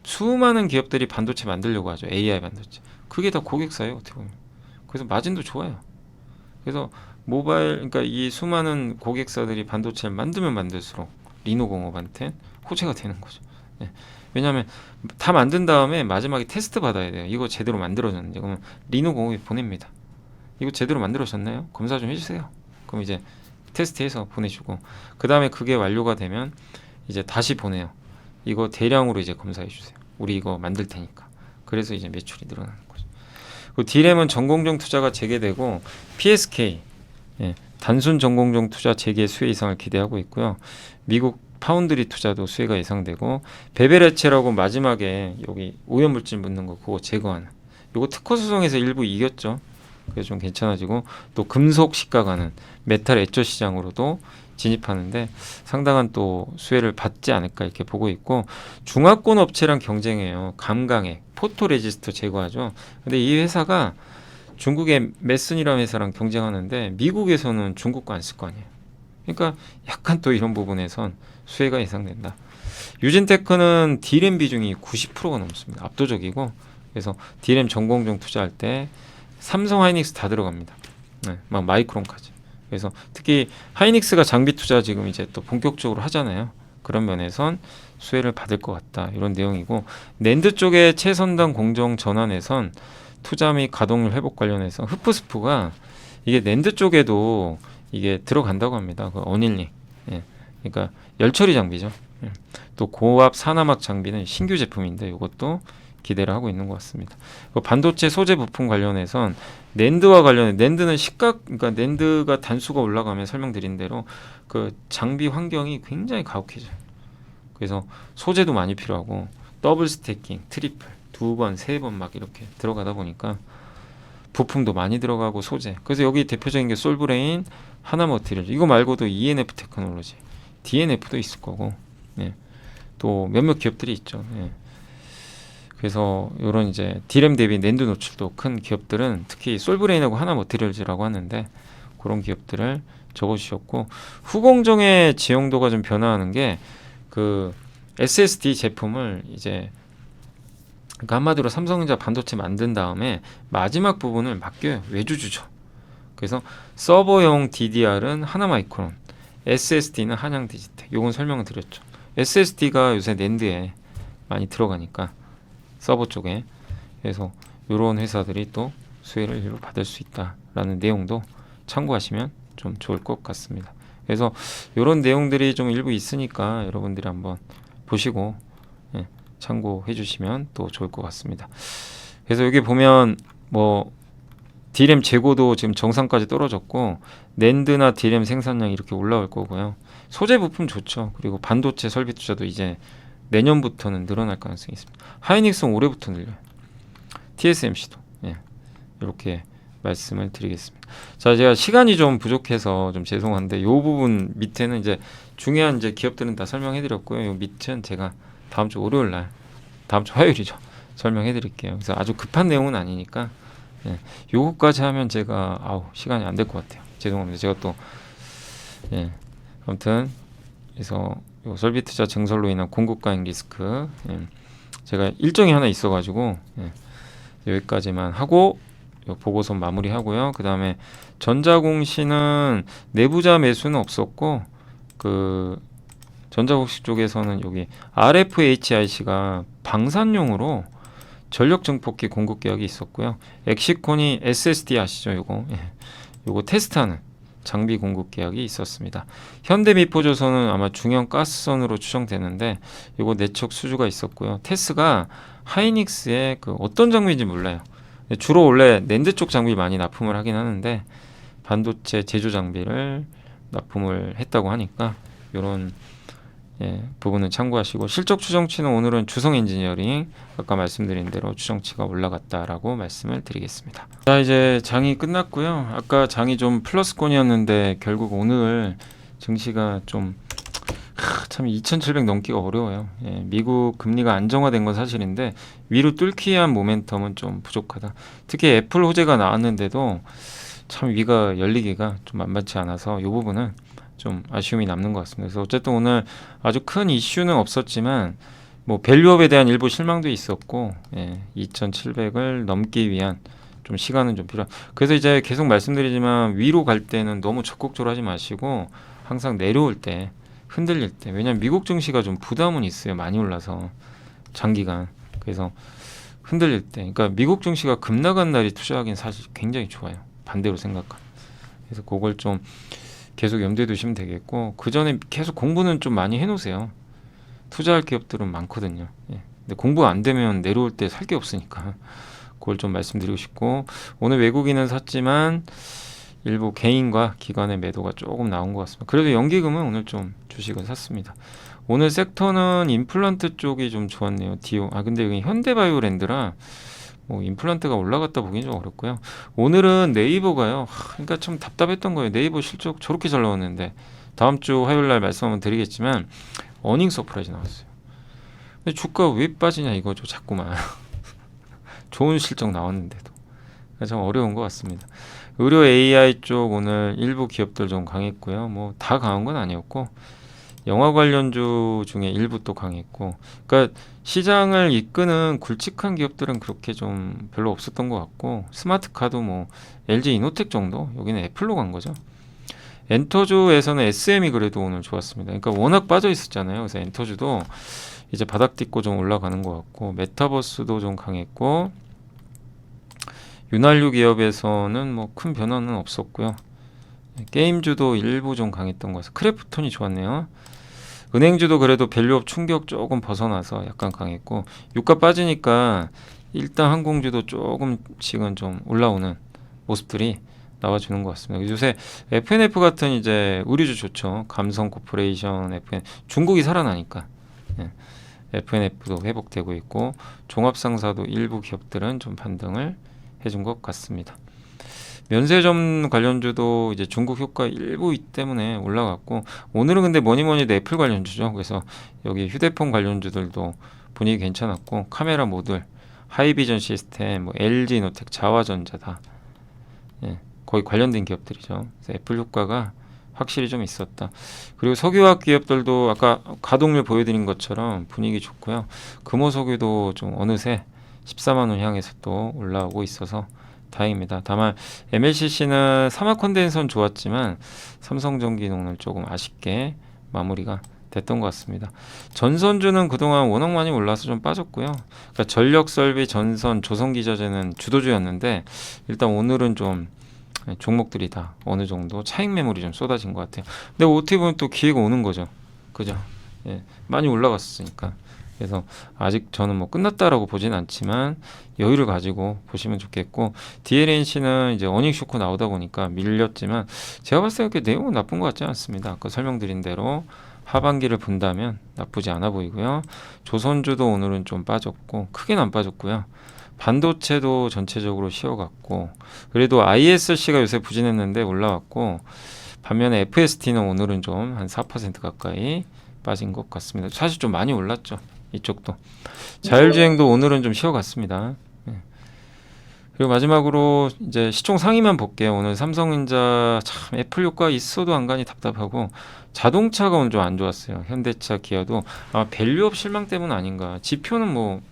수많은 기업들이 반도체 만들려고 하죠. AI 반도체. 그게 다 고객사예요, 어떻게 보면. 그래서 마진도 좋아요. 그래서 모바일, 그러니까 이 수많은 고객사들이 반도체를 만들면 만들수록 리노공업한테 호재가 되는 거죠. 네. 왜냐하면 다 만든 다음에 마지막에 테스트 받아야 돼요. 이거 제대로 만들어졌는지. 그러면 리노공업이 보냅니다. 이거 제대로 만들어졌나요? 검사 좀 해주세요. 그럼 이제 테스트해서 보내주고, 그 다음에 그게 완료가 되면 이제 다시 보내요. 이거 대량으로 이제 검사해 주세요. 우리 이거 만들 테니까. 그래서 이제 매출이 늘어나는 거죠. 그 D램은 전공정 투자가 재개되고 PSK, 예, 단순 전공정 투자 재개 수혜 이상을 기대하고 있고요. 미국 파운드리 투자도 수혜가 예상되고, 베베레체라고 마지막에 여기 오염물질 묻는 거 그거 제거하는, 이거 특허 소송에서 일부 이겼죠. 그래서 좀 괜찮아지고, 또 금속 시가가는 메탈 애처 시장으로도 진입하는데 상당한 또 수혜를 받지 않을까 이렇게 보고 있고, 중화권 업체랑 경쟁해요. 감강액, 포토레지스터 제거하죠. 근데 이 회사가 중국의 메슨이라는 회사랑 경쟁하는데 미국에서는 중국 거 안 쓸 거 아니에요. 그러니까 약간 또 이런 부분에선 수혜가 예상된다. 유진테크는 D램 비중이 90%가 넘습니다. 압도적이고, 그래서 D램 전공정 투자할 때 삼성 하이닉스 다 들어갑니다. 네, 막 마이크론까지. 그래서 특히 하이닉스가 장비 투자 지금 이제 또 본격적으로 하잖아요. 그런 면에선 수혜를 받을 것 같다, 이런 내용이고, 낸드 쪽의 최선단 공정 전환에선 투자 및 가동률 회복 관련해서 흡프스프가 이게 낸드 쪽에도 이게 들어간다고 합니다. 그 어닐링. 예. 그러니까 열처리 장비죠. 예. 또 고압 산화막 장비는 신규 제품인데 이것도 기대를 하고 있는 것 같습니다. 그 반도체 소재 부품 관련해선 낸드와 관련해, 낸드는 그러니까 낸드가 단수가 올라가면 설명드린 대로 그 장비 환경이 굉장히 가혹해져요. 그래서 소재도 많이 필요하고 더블 스태킹, 트리플 두 번, 세 번 막 이렇게 들어가다 보니까 부품도 많이 들어가고 소재. 그래서 여기 대표적인 게 솔브레인, 하나머티리얼. 이거 말고도 ENF 테크놀로지, DNF도 있을 거고, 예. 또 몇몇 기업들이 있죠. 예. 그래서 이런 이제 D램 대비 낸드 노출도 큰 기업들은 특히 솔브레인하고 하나머티리얼즈라고 하는데 그런 기업들을 적어주셨고, 후공정의 지용도가 좀 변화하는 게 그 SSD 제품을 이제, 그러니까 한마디로 삼성전자 반도체 만든 다음에 마지막 부분을 맡겨요. 외주주죠. 그래서 서버용 DDR은 하나마이크론, SSD는 한양디지텍. 요건 설명을 드렸죠. SSD가 요새 낸드에 많이 들어가니까 서버 쪽에, 그래서 이런 회사들이 또 수혜를 일부 받을 수 있다라는 내용도 참고하시면 좀 좋을 것 같습니다. 그래서 이런 내용들이 좀 일부 있으니까 여러분들이 한번 보시고, 예, 참고해 주시면 또 좋을 것 같습니다. 그래서 여기 보면 뭐 D램 재고도 지금 정상까지 떨어졌고, 낸드나 D램 생산량이 이렇게 올라올 거고요. 소재 부품 좋죠. 그리고 반도체 설비 투자도 이제 내년부터는 늘어날 가능성이 있습니다. 하이닉스는 올해부터 늘려요. TSMC도, 예, 이렇게 말씀을 드리겠습니다. 자, 제가 시간이 좀 부족해서 좀 죄송한데, 이 부분 밑에는 이제 중요한 이제 기업들은 다 설명해 드렸고요. 요 밑은 제가 다음 주 월요일 날, 다음 주 화요일이죠, 설명해 드릴게요. 그래서 아주 급한 내용은 아니니까, 예, 요거까지 하면 제가 시간이 안 될 것 같아요. 죄송합니다. 제가 또, 예, 아무튼 그래서 요 설비 투자 증설로 인한 공급 과잉 리스크, 예, 제가 일정이 하나 있어가지고, 예, 여기까지만 하고 요 보고서 마무리하고요. 그 다음에 전자공시는 내부자 매수는 없었고, 그 전자공시 쪽에서는 여기 RFHIC가 방산용으로 전력 증폭기 공급 계약이 있었고요. 엑시콘이 SSD 아시죠? 요거, 예, 요거 테스트하는 장비 공급 계약이 있었습니다. 현대미포조선은 아마 중형 가스선으로 추정되는데 요거 내척 수주가 있었고요. 테스가 하이닉스의 그 어떤 장비인지 몰라요. 주로 원래 낸드 쪽 장비 많이 납품을 하긴 하는데 반도체 제조 장비를 납품을 했다고 하니까 요런, 예, 부분은 참고하시고, 실적 추정치는 오늘은 주성 엔지니어링 아까 말씀드린 대로 추정치가 올라갔다라고 말씀을 드리겠습니다. 자, 이제 장이 끝났고요. 아까 장이 좀 플러스권이었는데 결국 오늘 증시가 좀 참 2,700 넘기가 어려워요. 예, 미국 금리가 안정화된 건 사실인데 위로 뚫기 위한 모멘텀은 좀 부족하다. 특히 애플 호재가 나왔는데도 참 위가 열리기가 좀 만만치 않아서 이 부분은 좀 아쉬움이 남는 것 같습니다. 그래서 어쨌든 오늘 아주 큰 이슈는 없었지만 뭐 밸류업에 대한 일부 실망도 있었고, 예, 2,700을 넘기 위한 좀 시간은 좀 필요한. 그래서 이제 계속 말씀드리지만 위로 갈 때는 너무 적극적으로 하지 마시고 항상 내려올 때, 흔들릴 때, 왜냐면 미국 증시가 좀 부담은 있어요. 많이 올라서 장기간. 그래서 흔들릴 때, 그러니까 미국 증시가 급나간 날이 투자하기는 사실 굉장히 좋아요. 반대로 생각하면. 그래서 그걸 좀 계속 염두에 두시면 되겠고, 그 전에 계속 공부는 좀 많이 해놓으세요. 투자할 기업들은 많거든요. 예. 근데 공부 안 되면 내려올 때 살 게 없으니까 그걸 좀 말씀드리고 싶고, 오늘 외국인은 샀지만 일부 개인과 기관의 매도가 조금 나온 것 같습니다. 그래도 연기금은 오늘 좀 주식을 샀습니다. 오늘 섹터는 임플란트 쪽이 좀 좋았네요. 디오. 근데 여기 현대바이오랜드라 뭐 임플란트가 올라갔다 보기는 좀 어렵고요. 오늘은 네이버가요. 그러니까 좀 답답했던 거예요. 네이버 실적 저렇게 잘 나왔는데, 다음 주 화요일 날 말씀 한번 드리겠지만 어닝 서프라이즈 나왔어요. 근데 주가 왜 빠지냐 이거죠. 자꾸만. 좋은 실적 나왔는데도. 참 어려운 것 같습니다. 의료 AI 쪽 오늘 일부 기업들 좀 강했고요. 뭐 다 강한 건 아니었고, 영화 관련주 중에 일부 또 강했고, 그러니까 시장을 이끄는 굵직한 기업들은 그렇게 좀 별로 없었던 것 같고, 스마트카도 뭐 LG 이노텍 정도, 여기는 애플로 간 거죠. 엔터주에서는 SM이 그래도 오늘 좋았습니다. 그러니까 워낙 빠져 있었잖아요. 그래서 엔터주도 이제 바닥 딛고 좀 올라가는 것 같고, 메타버스도 좀 강했고, 윤활유 기업에서는 뭐 큰 변화는 없었고요. 게임주도 일부 좀 강했던 것 같아요. 크래프톤이 좋았네요. 은행주도 그래도 밸류업 충격 조금 벗어나서 약간 강했고, 유가 빠지니까 일단 항공주도 조금씩은 좀 올라오는 모습들이 나와주는 것 같습니다. 요새 FNF 같은 이제 의류주 좋죠. 감성 코퍼레이션, FN, 중국이 살아나니까, 예, FNF도 회복되고 있고 종합상사도 일부 기업들은 좀 반등을 해준 것 같습니다. 면세점 관련주도 이제 중국 효과 일부 때문에 올라갔고 오늘은 근데 뭐니뭐니도 애플 관련주죠. 그래서 여기 휴대폰 관련주들도 분위기 괜찮았고 카메라 모듈, 하이비전 시스템, 뭐 LG노텍, 자화전자 예, 거의 관련된 기업들이죠. 그래서 애플 효과가 확실히 좀 있었다. 그리고 석유화학 기업들도 아까 가동률 보여드린 것처럼 분위기 좋고요. 금호석유도 좀 어느새 14만 원 향해서 또 올라오고 있어서 다행입니다. 다만 MLCC는 삼화 컨덴서는 좋았지만 삼성전기는 오늘 조금 아쉽게 마무리가 됐던 것 같습니다. 전선주는 그동안 워낙 많이 올라서 좀 빠졌고요. 그러니까 전력설비, 전선, 조선기자재는 주도주였는데 일단 오늘은 좀 종목들이 다 어느 정도 차익 매물이 좀 쏟아진 것 같아요. 근데 어떻게 보면 또 기회가 오는 거죠. 그죠? 예, 많이 올라갔으니까. 그래서 아직 저는 뭐 끝났다라고 보진 않지만 여유를 가지고 보시면 좋겠고 DLNC는 이제 어닝 쇼크 나오다 보니까 밀렸지만 제가 봤을 때 내용은 나쁜 것 같지 않습니다. 아까 설명드린 대로 하반기를 본다면 나쁘지 않아 보이고요. 조선주도 오늘은 좀 빠졌고 크게는 안 빠졌고요. 반도체도 전체적으로 쉬어갔고 그래도 ISC가 요새 부진했는데 올라왔고 반면에 FST는 오늘은 좀 한 4% 가까이 빠진 것 같습니다. 사실 좀 많이 올랐죠. 이쪽도 자율주행도 오늘은 좀 쉬어갔습니다. 예. 그리고 마지막으로 이제 시총 상위만 볼게요. 오늘 삼성전자 참 애플 효과 있어도 안간히 답답하고 자동차가 오늘 좀 안 좋았어요. 현대차, 기아도 밸류업 실망 때문 아닌가. 지표는 뭐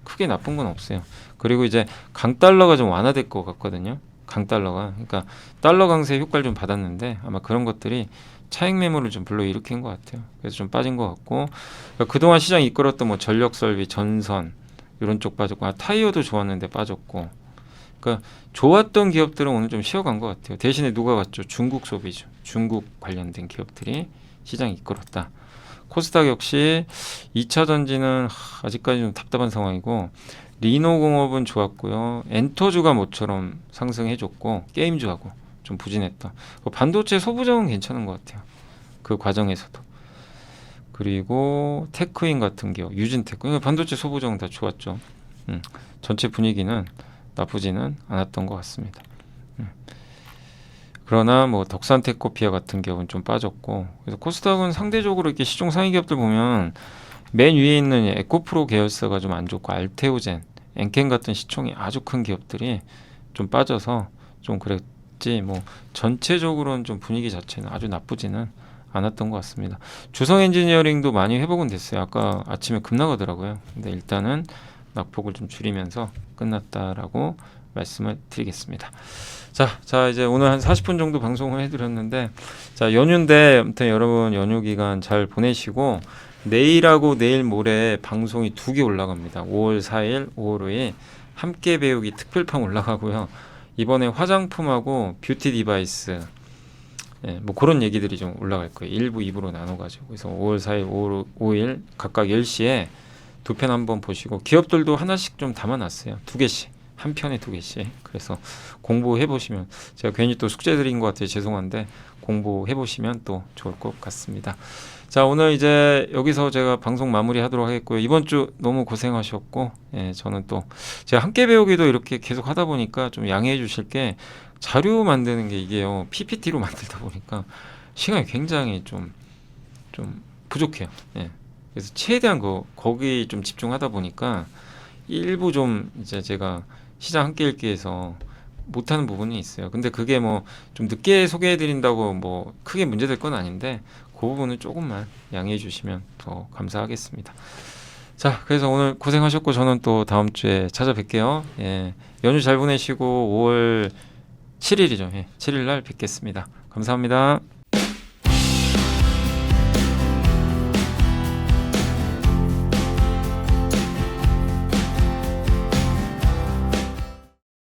크게 나쁜 건 없어요. 그리고 이제 강달러가 좀 완화될 것 같거든요. 강달러가 그러니까 달러 강세 효과를 좀 받았는데 아마 그런 것들이 차익 매물을 좀 불러일으킨 것 같아요. 그래서 좀 빠진 것 같고 그러니까 그동안 시장 이끌었던 뭐 전력설비, 전선 이런 쪽 빠졌고 타이어도 좋았는데 빠졌고 그러니까 좋았던 기업들은 오늘 좀 쉬어간 것 같아요. 대신에 누가 갔죠? 중국 소비죠. 중국 관련된 기업들이 시장 이끌었다. 코스닥 역시 2차 전지는 아직까지 좀 답답한 상황이고 리노공업은 좋았고요. 엔터주가 모처럼 상승해줬고 게임주하고 좀 부진했다. 반도체 소부장은 괜찮은 것 같아요. 그 과정에서도. 그리고 테크인 같은 기업, 유진테크, 반도체 소부장은 다 좋았죠. 전체 분위기는 나쁘지는 않았던 것 같습니다. 그러나 뭐 덕산테크코피아 같은 기업은 좀 빠졌고 그래서 코스닥은 상대적으로 이렇게 시총 상위 기업들 보면 맨 위에 있는 에코프로 계열사가 좀 안 좋고 알테오젠, 엔켄 같은 시총이 아주 큰 기업들이 좀 빠져서 좀 그랬지 뭐 전체적으로는 좀 분위기 자체는 아주 나쁘지는 않았던 것 같습니다. 주성 엔지니어링도 많이 회복은 됐어요. 아까 아침에 급나가더라고요. 근데 일단은 낙폭을 좀 줄이면서 끝났다라고 말씀을 드리겠습니다. 자 이제 오늘 한 40분 정도 방송을 해드렸는데 자 연휴인데 아무튼 여러분 연휴 기간 잘 보내시고 내일하고 내일 모레 방송이 2개 올라갑니다. 5월 4일, 5월 5일 함께 배우기 특별판 올라가고요. 이번에 화장품하고 뷰티 디바이스 뭐 그런 얘기들이 좀 올라갈 거예요. 1부, 2부로 나눠가지고 그래서 5월 4일, 5월 5일 각각 10시에 두 편 한번 보시고 기업들도 하나씩 좀 담아놨어요. 2개씩. 한 편에 2개씩. 그래서 공부해 보시면 제가 괜히 또 숙제 드린 것 같아요. 죄송한데 공부해 보시면 또 좋을 것 같습니다. 자 오늘 이제 여기서 제가 방송 마무리하도록 하겠고요. 이번 주 너무 고생하셨고 저는 또 제가 함께 배우기도 이렇게 계속 하다 보니까 좀 양해해 주실 게 자료 만드는 게 이게요. PPT로 만들다 보니까 시간이 굉장히 좀 부족해요. 그래서 최대한 거기 좀 집중하다 보니까 일부 좀 이제 제가 시장 함께 읽기에서 못하는 부분이 있어요. 근데 그게 뭐 좀 늦게 소개해드린다고 뭐 크게 문제될 건 아닌데 그 부분은 조금만 양해해 주시면 더 감사하겠습니다. 자, 그래서 오늘 고생하셨고 저는 또 다음 주에 찾아뵐게요. 연휴 잘 보내시고 5월 7일이죠. 7일 날 뵙겠습니다. 감사합니다.